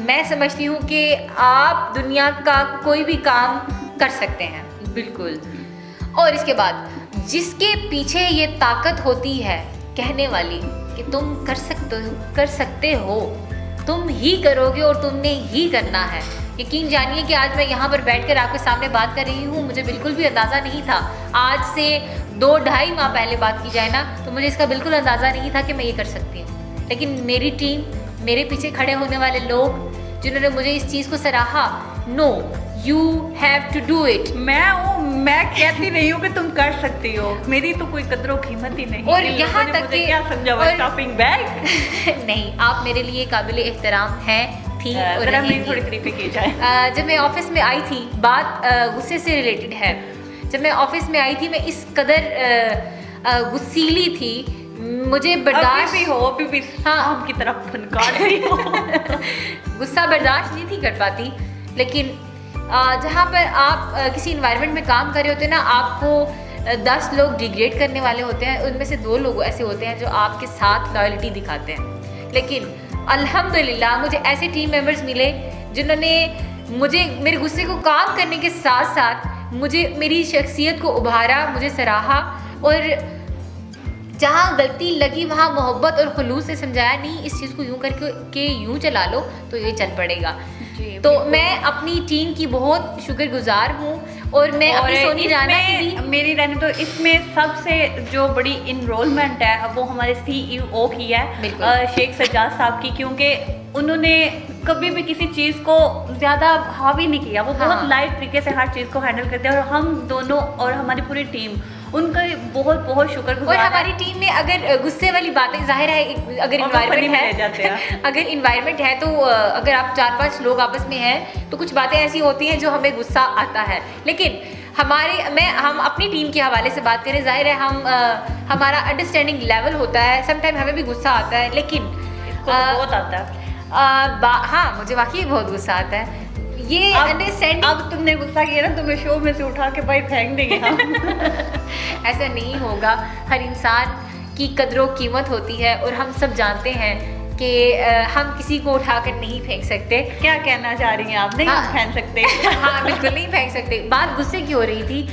मैं समझती हूँ कि आप दुनिया का कोई भी काम कर सकते हैं। बिल्कुल। और इसके बाद जिसके पीछे ये ताकत होती है कहने वाली कि तुम कर सकते हो, तुम ही करोगे और तुमने ही करना है। यकीन जानिए कि आज मैं यहाँ पर बैठकर आपके सामने बात कर रही हूँ, मुझे बिल्कुल भी अंदाज़ा नहीं था। आज से 2-2.5 माह पहले बात की जाए ना तो मुझे इसका बिल्कुल अंदाज़ा नहीं था कि मैं ये कर सकती हूँ, लेकिन मेरी टीम, मेरे पीछे खड़े होने वाले लोग जिन्होंने मुझे इस चीज़ को सराहा, no you have to do it. मैं कहती नहीं हूँ कि तुम कर सकती हो, मेरी तो कोई कदर कीमत ही नहीं। और यहाँ तक कि क्या समझा हुआ शॉपिंग बैग नहीं, आप मेरे लिए काबिल एहतराम हैं, थी और मेरी थोड़ी तारीफें की जाए। जब मैं ऑफिस में आई थी, बात गुस्से से रिलेटेड है, जब मैं ऑफिस में आई थी मैं इस कदर गुस्सीली थी, मुझे बर्दाश्त भी हो, अभी भी हाँ की तरफ फनकार भी हो गुस्सा बर्दाश्त नहीं थी कर पाती। लेकिन जहाँ पर आप किसी इन्वायरमेंट में काम कर रहे होते हैं ना, आपको 10 लोग डिग्रेड करने वाले होते हैं, उनमें से 2 लोग ऐसे होते हैं जो आपके साथ लॉयल्टी दिखाते हैं। लेकिन अल्हम्दुलिल्लाह मुझे ऐसे टीम मेंबर्स मिले जिन्होंने मुझे मेरे गुस्से को काम करने के साथ साथ मुझे मेरी शख्सियत को उभारा, मुझे सराहा, और जहाँ गलती लगी वहाँ मोहब्बत और खुलूस से समझाया, नहीं इस चीज़ को यूँ करके यूँ चला लो तो ये चल पड़ेगा। तो मैं अपनी टीम की बहुत शुक्रगुजार हूँ, और मैं अपनी सोनी राना की भी मेरी रहने तो इसमें सबसे जो बड़ी इनरोलमेंट है वो हमारे CEO की है, शेख सज्जाद साहब की, क्योंकि उन्होंने कभी भी किसी चीज़ को ज़्यादा हावी नहीं किया, वो बहुत लाइट तरीके से हर चीज़ को हैंडल करते हैं, और हम दोनों और हमारी पूरी टीम उनका बहुत बहुत शुक्रगुजार। और हमारी टीम में अगर गुस्से वाली बातें, जाहिर है अगर इन्वायरमेंट है अगर इन्वायरमेंट है तो अगर आप 4-5 लोग आपस में हैं तो कुछ बातें ऐसी होती हैं जो हमें गुस्सा आता है। लेकिन हम अपनी टीम के हवाले से बात करें, जाहिर है हमारा अंडरस्टैंडिंग लेवल होता है, समटाइम हमें भी गुस्सा आता है, लेकिन बहुत आता है। हाँ, मुझे वाकई बहुत गुस्सा आता है। ये अंडरस्टैंडिंग, अब तुमने गुस्सा किया ना, तुम्हें शो में से उठा के भाई फेंक देंगे हम ऐसा नहीं होगा। हर इंसान की कदरों कीमत होती है, और हम सब जानते हैं कि हम किसी को उठाकर नहीं फेंक सकते। क्या कहना चाह रही हैं आप? नहीं फेंक सकते हाँ बिल्कुल नहीं फेंक सकते। बात गुस्से की हो रही थी,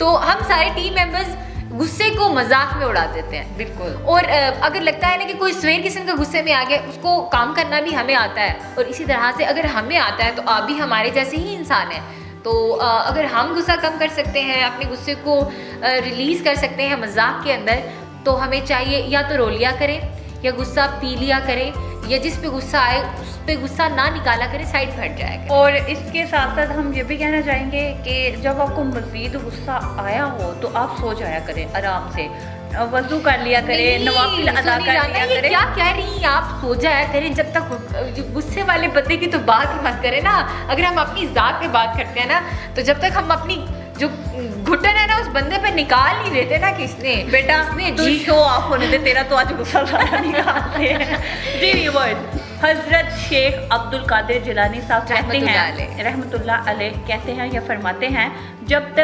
तो हम सारे टीम मेंबर्स गुस्से को मजाक में उड़ा देते हैं। बिल्कुल। और अगर लगता है ना कि कोई स्वेर किस्म का गुस्से में आ गया, उसको काम करना भी हमें आता है, और इसी तरह से अगर हमें आता है तो आप भी हमारे जैसे ही इंसान हैं। तो अगर हम गुस्सा कम कर सकते हैं, अपने गुस्से को रिलीज़ कर सकते हैं मजाक के अंदर, तो हमें चाहिए या तो रो लिया करें, या गुस्सा पी लिया करें, या जिस पे गुस्सा आए उस पे गुस्सा ना निकाला करें, साइड हट जाएगा। और इसके साथ साथ हम ये भी कहना चाहेंगे कि जब आपको मज़ीद गुस्सा आया हो तो आप सो जाया करें, आराम से वज़ू कर लिया करें, नवाफिल अदा कर लिया करें। क्या कह रही हैं आप? सो जाया करें जब तक गुस्से वाले बंदे की तो बात ही मत करें ना। अगर हम अपनी ज़ात पे बात करते हैं ना, तो जब तक हम अपनी जो घुटन है ना उस बंदे पे निकाल नहीं देते ना, किसने बेटा तू शो ऑफ होने दे, तेरा तो आज गुस्सा सारा निकालते हैं। जी वर्ड हजरत शेख अब्दुल कादिर जिलानी साहब कहते हैं, रहमतुल्लाह अलैह, कहते हैं या फरमाते हैं, जब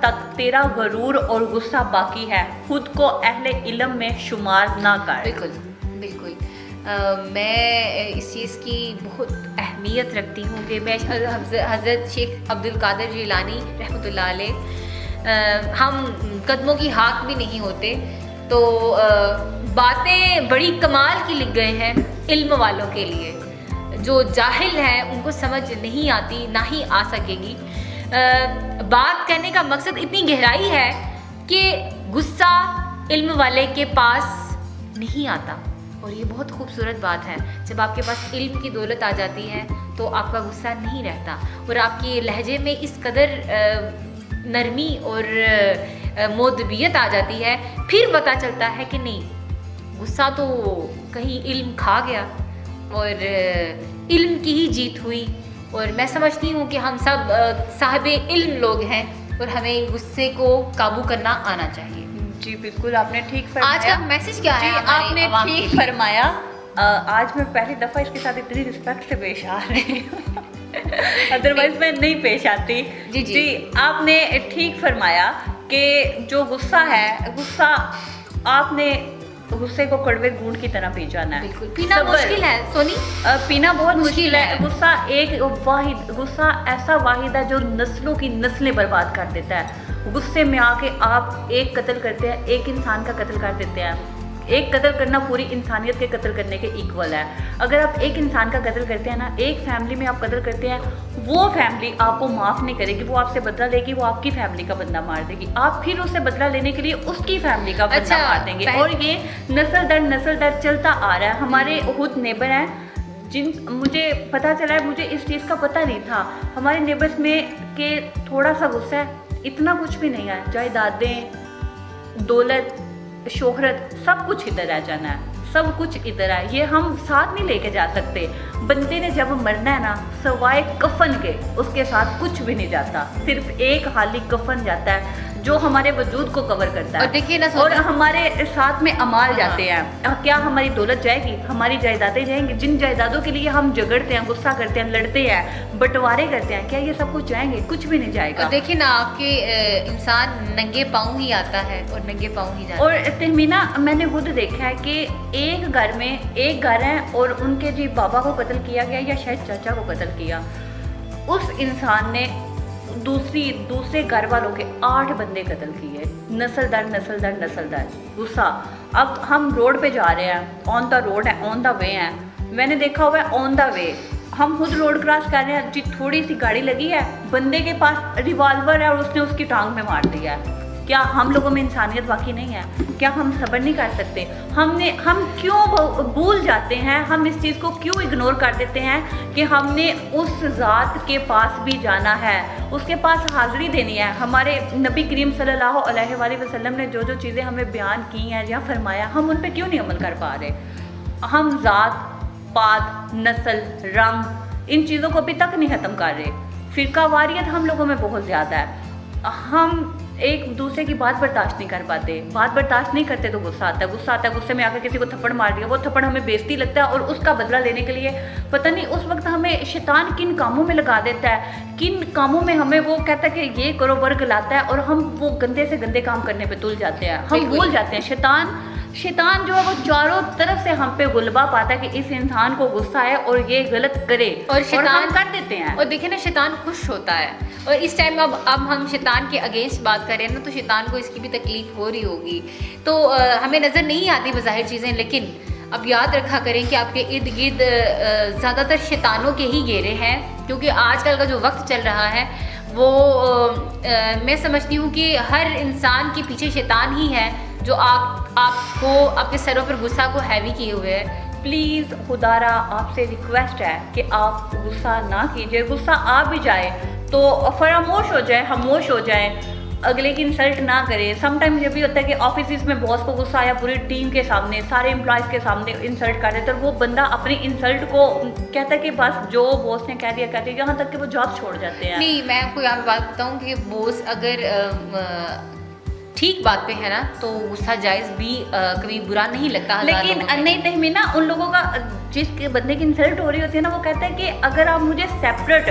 तक तेरा गरूर और गुस्सा बाकी है, खुद को अहले इल्म में शुमार ना कर। बिल्कुल बिल्कुल। मैं इस चीज़ की बहुत अहमियत रखती हूँ कि मैं हज़रत शेख अब्दुल कादिर जिलानी रहमतुल्लाह अलैह, हम कदमों की हाँक भी नहीं होते, तो बातें बड़ी कमाल की लिख गए हैं इल्म वालों के लिए। जो जाहिल हैं उनको समझ नहीं आती, ना ही आ सकेगी। बात करने का मकसद इतनी गहराई है कि गुस्सा इल्म वाले के पास नहीं आता, और ये बहुत खूबसूरत बात है। जब आपके पास इल्म की दौलत आ जाती है तो आपका गुस्सा नहीं रहता, और आपकी लहजे में इस कदर नरमी और मोदबियत आ जाती है, फिर पता चलता है कि नहीं, गुस्सा तो कहीं इल्म खा गया और इल्म की ही जीत हुई। और मैं समझती हूँ कि हम सब साहिबे इल्म लोग हैं, और हमें गुस्से को काबू करना आना चाहिए। जी बिल्कुल, आपने ठीक फरमाया। आज का मैसेज क्या है? आपने ठीक फरमाया। आज मैं पहली दफ़ा इसके साथ इतनी रिस्पेक्ट से पेश आ रही हूँ अदरवाइज मैं नहीं पेश आती। जी आपने ठीक फरमाया कि जो गुस्सा है, गुस्सा आपने गुस्से को कड़वे गूंद की तरह पी जाना है। बिल्कुल, पीना मुश्किल है सोनी, पीना बहुत मुश्किल है। गुस्सा गुस्सा ऐसा वाहिद है जो नस्लों की नस्लें बर्बाद कर देता है। गुस्से में आके आप एक कत्ल करते हैं, एक इंसान का कत्ल कर देते हैं। एक कत्ल करना पूरी इंसानियत के कत्ल करने के इक्वल है। अगर आप एक इंसान का कत्ल करते हैं ना, एक फैमिली में आप कत्ल करते हैं, वो फैमिली आपको माफ़ नहीं करेगी, वो आपसे बदला लेगी, वो आपकी फैमिली का बंदा मार देगी, आप फिर उससे बदला लेने के लिए उसकी फैमिली का बंदा मार देंगे। और ये नस्ल दर चलता आ रहा है। हमारे खुद नेबर हैं मुझे पता चला है, मुझे इस चीज़ का पता नहीं था, हमारे नेबर्स में के थोड़ा सा गुस्सा है, इतना कुछ भी नहीं है, जायदादें, दौलत, शोहरत, सब कुछ इधर आ जाना है, सब कुछ इधर है, ये हम साथ नहीं लेके जा सकते। बंदे ने जब मरना है ना, सवाए कफन के उसके साथ कुछ भी नहीं जाता, सिर्फ एक हाली कफन जाता है जो हमारे वजूद को कवर करता है। और देखिए ना, और हमारे साथ में अमाल जाते हैं। क्या हमारी दौलत जाएगी, हमारी जायदादें जाएंगी, जिन जायदादों के लिए हम झगड़ते हैं, गुस्सा करते हैं, लड़ते हैं, बंटवारे करते हैं, क्या ये सब कुछ जाएंगे? कुछ भी नहीं जाएगा। और देखिए ना, आपके इंसान नंगे पाँव ही आता है और नंगे पाँव ही जाता है। और तहमीना, मैंने खुद देखा है कि एक घर में एक घर है और उनके जी बाबा को कत्ल किया गया या शायद चाचा को कत्ल किया, उस इंसान ने दूसरे घर वालों के 8 बंदे कत्ल किए, नस्ल दर गुस्सा। अब हम रोड पे जा रहे हैं, ऑन द रोड है, ऑन द वे है, मैंने देखा हुआ है ऑन द वे, हम खुद रोड क्रॉस कर रहे हैं जी, थोड़ी सी गाड़ी लगी है, बंदे के पास रिवॉल्वर है और उसने उसकी टांग में मार दिया है। क्या हम लोगों में इंसानियत बाकी नहीं है? क्या हम सब्र नहीं कर सकते? हम क्यों भूल जाते हैं, हम इस चीज़ को क्यों इग्नोर कर देते हैं कि हमने उस ज़ात के पास भी जाना है, उसके पास हाज़िरी देनी है। हमारे नबी करीम सल्लल्लाहु अलैहि वसल्लम ने जो चीज़ें हमें बयान की हैं या फरमाया, हम उन पर क्यों नहीं अमल कर पा रहे? हम ज़ात, पात, नस्ल, रंग, इन चीज़ों को अभी तक नहीं ख़त्म कर रहे। फ़िरकावारियत हम लोगों में बहुत ज़्यादा है, हम एक दूसरे की बात बर्दाश्त नहीं कर पाते, बात बर्दाश्त नहीं करते तो गुस्सा आता है, गुस्से में आकर किसी को थप्पड़ मार दिया, वो थप्पड़ हमें बेइज्जती लगता है और उसका बदला लेने के लिए पता नहीं उस वक्त हमें शैतान किन कामों में लगा देता है, किन कामों में हमें वो कहता है कि ये करो, वर्ग लाता है और हम वो गंदे से गंदे काम करने पे तुल जाते हैं। हम भूल जाते हैं शैतान जो है वो चारों तरफ से हम पे गुलबा पाता है कि इस इंसान को गुस्सा है और ये गलत करे, और शैतान कर देते हैं। और देखिए ना, शैतान खुश होता है, और इस टाइम अब हम शैतान के अगेंस्ट बात कर रहे हैं ना, तो शैतान को इसकी भी तकलीफ हो रही होगी। तो हमें नज़र नहीं आती बज़ाहिर चीज़ें, लेकिन अब याद रखा करें कि आपके इर्द गिर्द ज़्यादातर शैतानों के ही घेरे हैं, क्योंकि आजकल का जो वक्त चल रहा है वो मैं समझती हूँ कि हर इंसान के पीछे शैतान ही है जो आपको आपके सरों पर गुस्सा को हैवी किए हुए है। प्लीज़ खुदारा आपसे रिक्वेस्ट है कि आप गुस्सा ना कीजिए, गुस्सा आ भी जाए तो फरामोश हो जाए, खामोश हो जाए, अगले की इंसल्ट ना करें। समटाइम्स ये भी होता है कि ऑफिस में बॉस को गुस्सा आया, पूरी टीम के सामने, सारे एम्प्लॉयज़ के सामने इंसल्ट कर देते, तो वो बंदा अपनी इंसल्ट को कहता है कि बस जो बॉस ने कह दिया कहते हैं, यहाँ तक कि वो जॉब छोड़ जाते हैं। नहीं, मैं आपको यहाँ पे बात बताऊँ कि बॉस अगर ठीक बात पे है ना, तो गुस्सा जायज़ भी कभी बुरा नहीं लगता। लेकिन नहीं तहमीना ना, उन लोगों का जिस बंदे की इंसल्ट हो रही होती है ना, वो कहता है कि अगर आप मुझे सेपरेट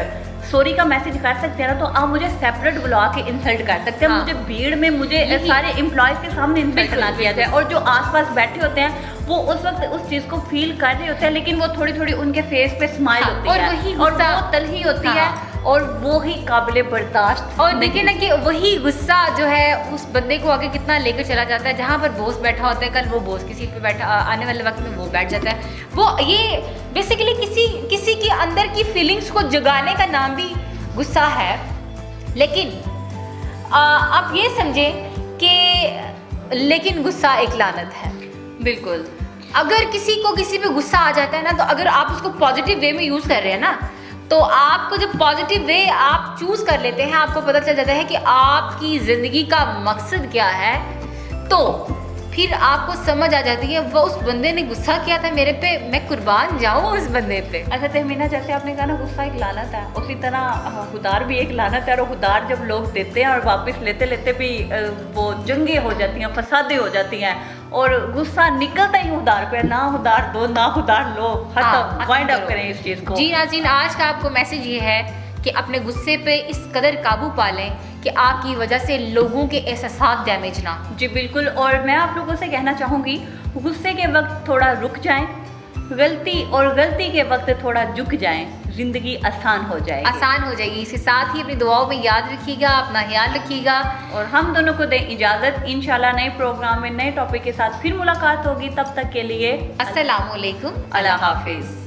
सॉरी का मैसेज कर सकते हैं ना, तो आप मुझे सेपरेट बुला के इंसल्ट कर सकते हैं। हाँ। मुझे भीड़ में मुझे सारे एम्प्लॉयज़ के सामने इंसल्ट ना किया जाए, और जो आसपास बैठे होते हैं वो उस वक्त उस चीज़ को फील कर रहे होते हैं, लेकिन वो थोड़ी थोड़ी उनके फेस पे स्माइल होती है, और वो तलही होती है, और वो ही काबिले बर्दाश्त। और देखिए ना कि वही गुस्सा जो है उस बंदे को आगे कितना लेकर चला जाता है। जहाँ पर बॉस बैठा होता है, कल वो बॉस की सीट पे बैठा, आने वाले वक्त में वो बैठ जाता है। वो ये बेसिकली किसी के अंदर की फीलिंग्स को जगाने का नाम भी गुस्सा है। लेकिन आप ये समझें कि लेकिन गुस्सा एक लानत है। बिल्कुल, अगर किसी पे गुस्सा आ जाता है ना, तो अगर आप उसको पॉजिटिव वे में यूज़ कर रहे हैं ना, तो आपको जब पॉजिटिव वे आप चूज़ कर लेते हैं, आपको पता चल जाता है कि आपकी ज़िंदगी का मकसद क्या है, तो फिर आपको समझ आ जाती है वो उस बंदे ने गुस्सा किया था मेरे पे, मैं कुर्बान जाऊँ उस बंदे पे। अच्छा तहमीना, जैसे आपने कहा ना गुस्सा एक लानत है, उसी तरह खुदार भी एक लानत है, और खुदार जब लोग देते हैं और वापस लेते लेते भी वो जंगें हो जाती हैं, फसादें हो जाती हैं, और गुस्सा निकलता ही खुदार पे, ना खुदार दो ना खुदार लो, खत्म, वाइंड अप करें इस चीज़ को। जी नाज़रीन, आज का आपको मैसेज ये है कि अपने गुस्से पे इस कदर काबू पा लें कि आपकी वजह से लोगों के एहसास डैमेज ना। जी बिल्कुल, और मैं आप लोगों से कहना चाहूँगी, गुस्से के वक्त थोड़ा रुक जाएं, गलती के वक्त थोड़ा झुक जाएं, ज़िंदगी आसान हो जाएगी। आसान हो जाएगी। इसके साथ ही अपनी दुआओं में याद रखिएगा, अपना ख्याल रखिएगा और हम दोनों को दें इजाज़त। इंशाल्लाह नए प्रोग्राम में नए टॉपिक के साथ फिर मुलाकात होगी। तब तक के लिए अस्सलामुअलैकुम, अल्लाह हाफिज़।